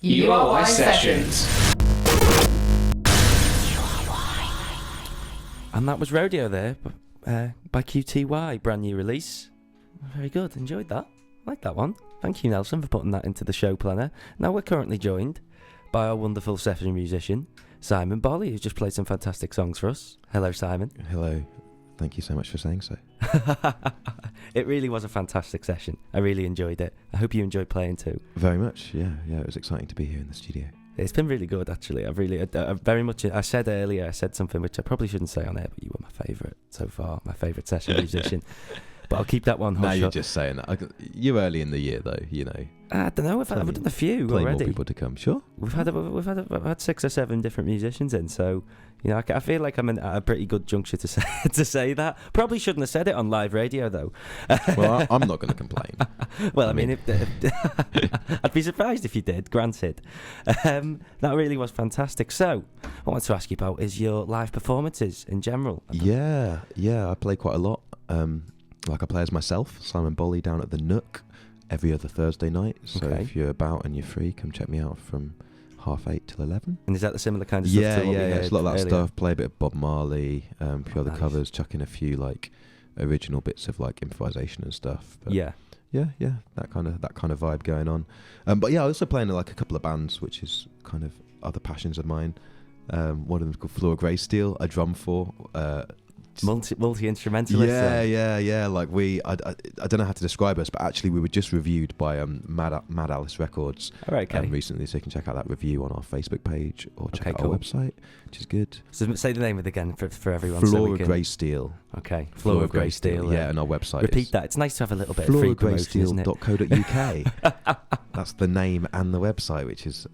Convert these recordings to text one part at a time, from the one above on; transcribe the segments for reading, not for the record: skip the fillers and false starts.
URY Sessions. And that was Rodeo there by QTY, brand new release. Very good, enjoyed that. Like that one. Thank you, Nelson, for putting that into the show planner. Now we're currently joined by our wonderful session musician, Simon Bolley, who's just played some fantastic songs for us. Hello, Simon. Hello. Thank you so much for saying so. It really was a fantastic session. I really enjoyed it. I hope you enjoyed playing too. Very much, yeah. It was exciting to be here in the studio. It's been really good, actually. I've very much. I said earlier, I said something which I probably shouldn't say on air, but you were my favourite so far, my favourite session musician. But I'll keep that one. Now you're just saying that. You're early in the year, though. You know. I don't know. I've done a few already. More people to come. Sure. We've had 6 or 7 different musicians in, so you know I feel like I'm at a pretty good juncture to say that. Probably shouldn't have said it on live radio though. Well, I'm not going to complain. Well, I mean I'd be surprised if you did. Granted, that really was fantastic. So, what I wanted to ask you about is your live performances in general. Yeah. I play quite a lot. Like I play as myself, Simon Bolley, down at the Nook every other Thursday night. So if you're about and you're free, come check me out from 8:30 till 11. And is that the similar kind of stuff? Yeah. It's a lot of that earlier? Stuff. Play a bit of Bob Marley, a few other nice. covers, chuck in a few like original bits of like improvisation and stuff. But Yeah. That kind of vibe going on. But yeah, I also play in like a couple of bands, which is kind of other passions of mine. One of them's called Floor Grey Steel. I drum for. Multi-instrumentalist. Yeah. Like I don't know how to describe us, but actually we were just reviewed by Mad Alice Records recently, so you can check out that review on our Facebook page or check out our website, which is good. So say the name of it again for everyone. Floor Grey Steel. Okay, Floor Grey Steel. Yeah, and our website. Repeat that. It's nice to have a little bit of free promotion, isn't it? floorgraysteel.co.uk. That's the name and the website, which is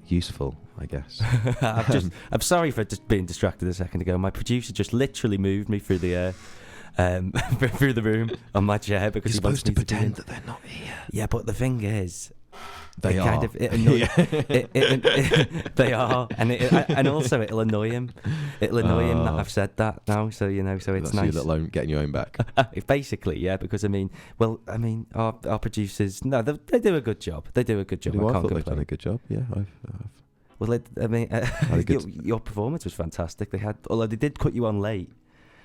useful, I guess. I'm sorry for just being distracted a second ago. My producer just literally moved me through the through the room on my chair because you're supposed to pretend that they're not here. Yeah, but the thing is, they are. They are, and also it'll annoy him. It'll annoy him that I've said that now. So so it's that's nice. You getting your own back. Basically, yeah. Because our producers, they do a good job. They do a good job. I thought they've done a good job. Yeah, I've. Well, your performance was fantastic. Although they did cut you on late.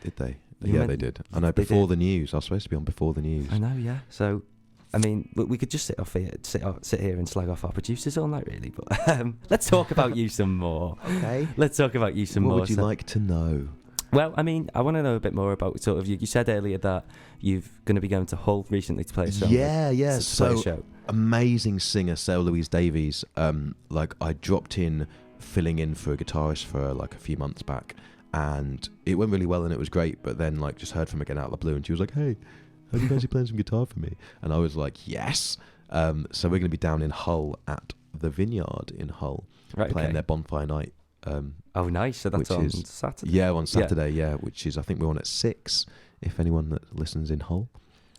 Did they? They did. I know. Before the news, I was supposed to be on before the news. I know. Yeah. So, we could just sit here and slag off our producers all night, really. But let's talk about you some more. Okay. Let's talk about you some more. What would you like to know? Well, I want to know a bit more about sort of you said earlier that you're going to be going to Hull recently to play a song. Yeah. So amazing singer Sarah Louise Davies. I dropped in filling in for a guitarist for like a few months back, and it went really well and it was great. But then just heard from her again out of the blue, and she was like, "Hey, have you guys been playing some guitar for me?" And I was like, "Yes." So we're going to be down in Hull at the Vineyard in Hull, playing their bonfire night. Oh, nice. So that's on Saturday. Yeah, on Saturday. Yeah, which is I think we're on at 6. If anyone that listens in Hull.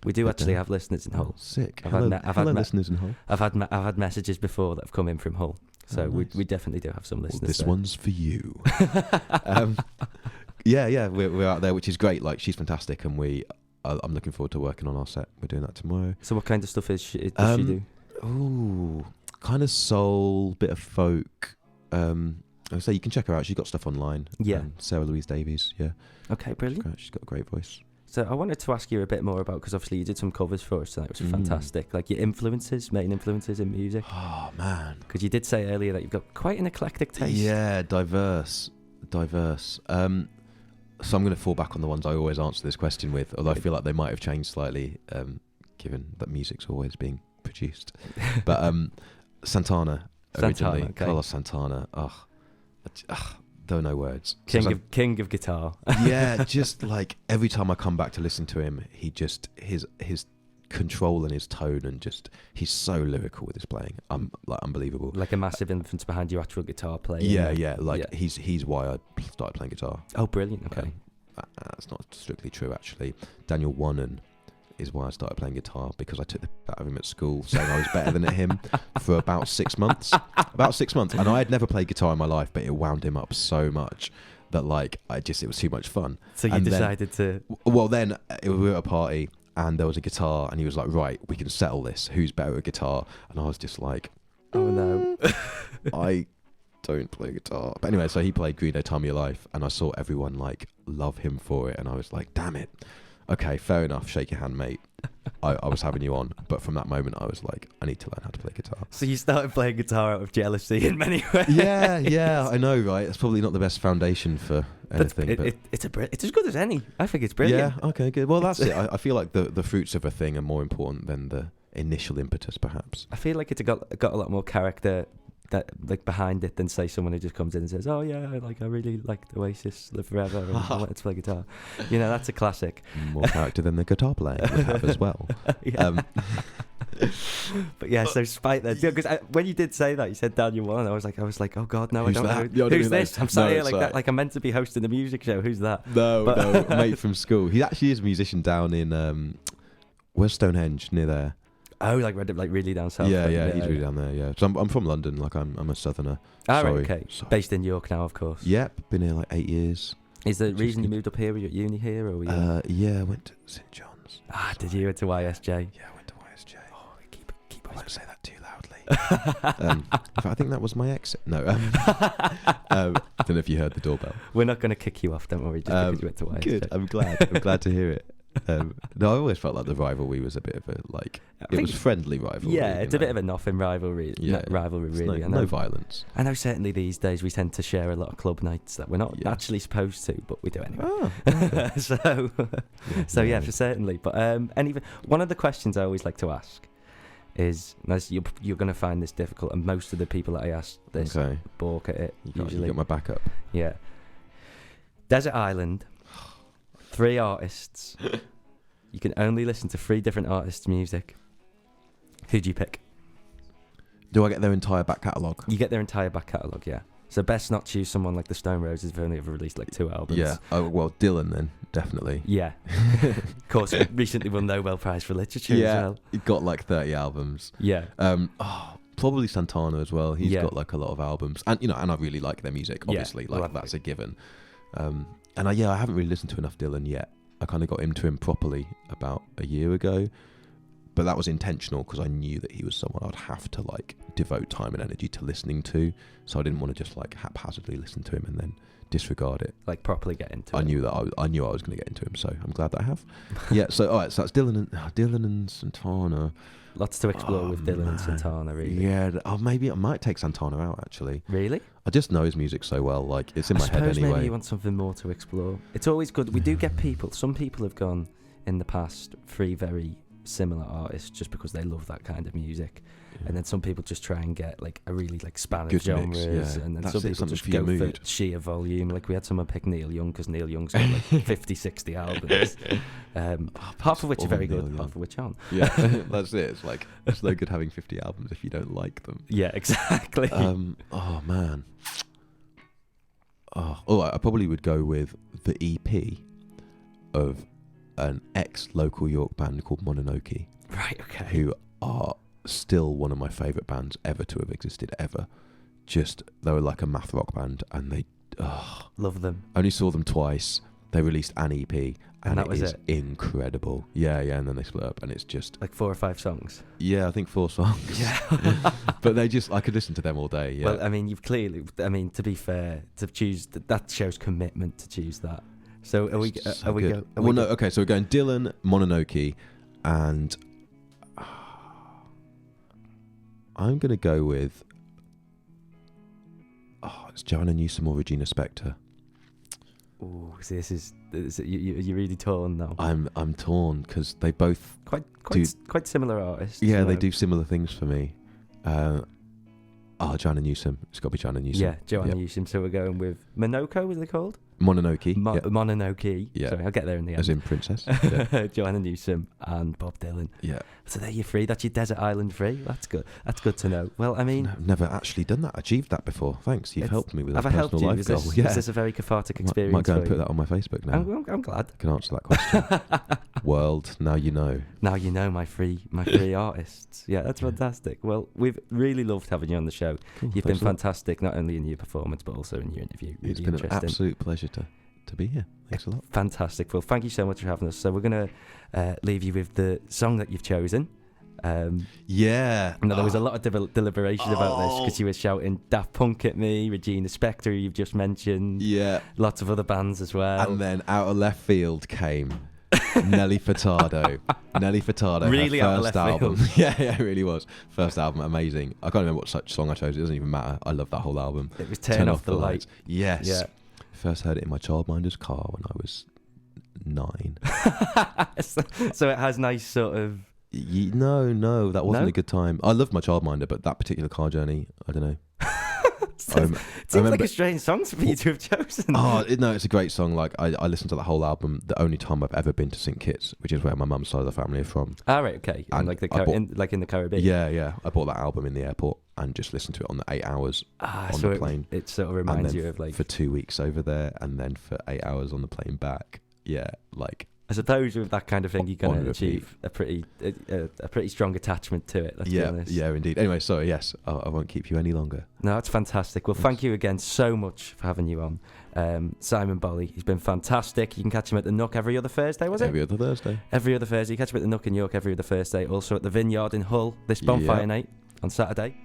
We do actually have listeners in Hull. Sick. I've had listeners in Hull. I've had messages before that have come in from Hull, so nice. we definitely do have some listeners. This there. one's for you. We're out there, which is great. Like she's fantastic, and I'm looking forward to working on our set. We're doing that tomorrow. So what kind of stuff does she do? Ooh, kind of soul, bit of folk. I say you can check her out. She's got stuff online. Yeah. Sarah Louise Davies. Yeah. Okay, brilliant. She's got a great voice. So I wanted to ask you a bit more about, because obviously you did some covers for us tonight, which was fantastic. Like your main influences in music. Oh man. Because you did say earlier that you've got quite an eclectic taste. Yeah, diverse. So I'm going to fall back on the ones I always answer this question with, although I feel like they might have changed slightly, given that music's always being produced. But Santana originally, okay. Carlos Santana. There are no words. King of guitar. Yeah, just like every time I come back to listen to him, he just his control and his tone, and just he's so lyrical with his playing. Unbelievable. Like a massive influence behind your actual guitar playing. Yeah. He's why I started playing guitar. Oh, brilliant. Okay. That's not strictly true, actually. Daniel Wannon is why I started playing guitar, because I took the out of him at school, saying I was better than him for about 6 months. And I had never played guitar in my life, but it wound him up so much that it was too much fun. So you decided to... Well, then we were at a party and there was a guitar, and he was like, right, we can settle this. Who's better at guitar? And I was just like, Oh no. I don't play guitar. But anyway, so he played Green Day Time of Your Life, and I saw everyone like love him for it, and I was like, damn it. Okay, fair enough, shake your hand, mate. I was having you on, but from that moment I was like, I need to learn how to play guitar. So you started playing guitar out of jealousy in many ways. Yeah, I know, right? It's probably not the best foundation for anything, but it's as good as any. I think it's brilliant. Yeah, okay, good. Well, that's it. I feel like the fruits of a thing are more important than the initial impetus, perhaps. I feel like it's got a lot more character that like behind it than say someone who just comes in and says, "Oh yeah, I really liked Oasis, Live Forever, and I wanted to play guitar." You know, that's a classic. More character than the guitar playing would have as well. But yeah, so Spike there, because when you did say that, you said Daniel One, I was like, oh god, no, Who's I don't that? know. Yeah, Who's this? I'm sat here like sorry. that, like I'm meant to be hosting a music show. Who's that? No, a mate from school. He actually is a musician down in where's Stonehenge, near there. Oh, like really down south. Yeah, he's really down there. Yeah, so I'm from London. Like I'm a southerner. Oh, Sorry. right, okay. Based in York now, of course. Yep, been here like 8 years. Is the reason you moved up here? Were you at uni here, or were you? Yeah, I went to St John's. Did you? Went to YSJ? Yeah, I went to YSJ. Oh, keep I won't say that too loudly. In fact, I think that was my exit. No, I don't know if you heard the doorbell. We're not going to kick you off, don't worry, just because you went to YSJ. Good, I'm glad to hear it. No, I always felt like the rivalry was a bit of a it was friendly rivalry. Yeah, it's a bit of a nothing rivalry. Rivalry, really. No violence. I know certainly these days we tend to share a lot of club nights that we're not actually supposed to, but we do anyway. Oh, so for certainly. But one of the questions I always like to ask is, you're going to find this difficult, and most of the people that I ask this balk at it. You got my backup. Yeah. Desert Island. 3 artists. You can only listen to 3 different artists' music. Who do you pick? Do I get their entire back catalogue? You get their entire back catalogue, yeah. So best not choose someone like the Stone Roses who've only ever released like 2 albums. Yeah. Oh well, Dylan then definitely. Yeah. Of course, recently won Nobel Prize for Literature as well. He got like 30 albums. Yeah. Probably Santana as well. He's got like a lot of albums, and and I really like their music. Obviously, that's a given. And I haven't really listened to enough Dylan yet. I kind of got into him properly about a year ago, but that was intentional because I knew that he was someone I'd have to like devote time and energy to listening to. So I didn't want to just like haphazardly listen to him and then disregard it. Like properly get into it. I knew I was going to get into him, so I'm glad that I have. Yeah. So all right. So that's Dylan and Santana. Lots to explore with Dylan and Santana, really. Yeah. Maybe I might take Santana out actually. Really? I just know his music so well, like it's in my head anyway. I suppose maybe anyway. you want something more to explore. It's always good. We do get people. Some people have gone in the past 3 very similar artists just because they love that kind of music, and then some people just try and get like a really like span of genres, and then some people just go for sheer volume. Like we had someone pick Neil Young because Neil Young's got like 50, 60 albums, half of which are very good, half of which aren't. Yeah, that's it. It's like it's no good having 50 albums if you don't like them. Yeah, exactly. Oh man. I probably would go with the EP of an ex-local York band called Mononoke. Right, okay. Who are still one of my favourite bands ever to have existed, ever. They were like a math rock band, and they... love them. Only saw them twice. They released an EP, and that was it is incredible. Yeah, and then they split up, and it's just... Like 4 or 5 songs? Yeah, I think 4 songs. Yeah. But I could listen to them all day, yeah. Well, I mean, to be fair, to choose... That shows commitment to choose that. So are we going... Okay, so we're going Dylan, Mononoke, and... I'm going to go with... it's Joanna Newsom or Regina Spektor. Oh, see, you're really torn now. I'm torn because they both quite similar artists. Yeah, they do similar things for me. Joanna Newsom. It's got to be Joanna Newsom. Yeah, Joanna Newsom. So we're going with Monoko, was it called? Mononoke. Mononoke. Yeah. Sorry, I'll get there in the end. As in Princess. Yeah. Joanna Newsom and Bob Dylan. Yeah. So there you're 3. That's your Desert Island 3. That's good. That's good to know. Well, I mean... I've never actually done that. Achieved that before. Thanks. You've helped me with a personal life goal. Is this a very cathartic experience? Might go and put that on my Facebook now. I'm glad. I can answer that question. World, now you know. Now you know my 3 artists. Yeah, that's fantastic. Well, we've really loved having you on the show. Cool, You've been fantastic, not only in your performance, but also in your interview. Really it's been interesting. An absolute pleasure to be here. Thanks a lot. Fantastic. Well, thank you so much for having us. So we're going to leave you with the song that you've chosen. Yeah. No, there was a lot of deliberation about this because you were shouting Daft Punk at me, Regina Spektor, who you've just mentioned. Yeah. Lots of other bands as well. And then out of left field came Nelly Furtado. Nelly Furtado, Really her out of first left album. field. Yeah, it really was. First album, amazing. I can't remember what such song I chose. It doesn't even matter. I love that whole album. It was Turn Off the Light. Yes. Yeah. First heard it in my childminder's car when I was 9. So it has nice sort of... No, that wasn't No? a good time. I loved my childminder, but that particular car journey, I don't know. It seems like a strange song for you to have chosen. No, it's a great song. Like I listened to the whole album. The only time I've ever been to St Kitts, which is where my mum's side of the family are from. Ah, right, okay. And like in the Caribbean. Yeah. I bought that album in the airport and just listened to it on the 8 hours on the plane. It sort of reminds and then you of like... for 2 weeks over there, and then for 8 hours on the plane back. Yeah, like... I suppose with that kind of thing, you're going On to repeat. achieve a pretty strong attachment to it. Let's be honest. Yeah, indeed. Anyway, sorry, yes, I won't keep you any longer. No, that's fantastic. Well, thank you again so much for having you on. Simon Bolley, he's been fantastic. You can catch him at the Nook every other Thursday, was it? Every other Thursday. Every other Thursday. You catch him at the Nook in York every other Thursday. Also at the Vineyard in Hull this bonfire Yeah. night on Saturday.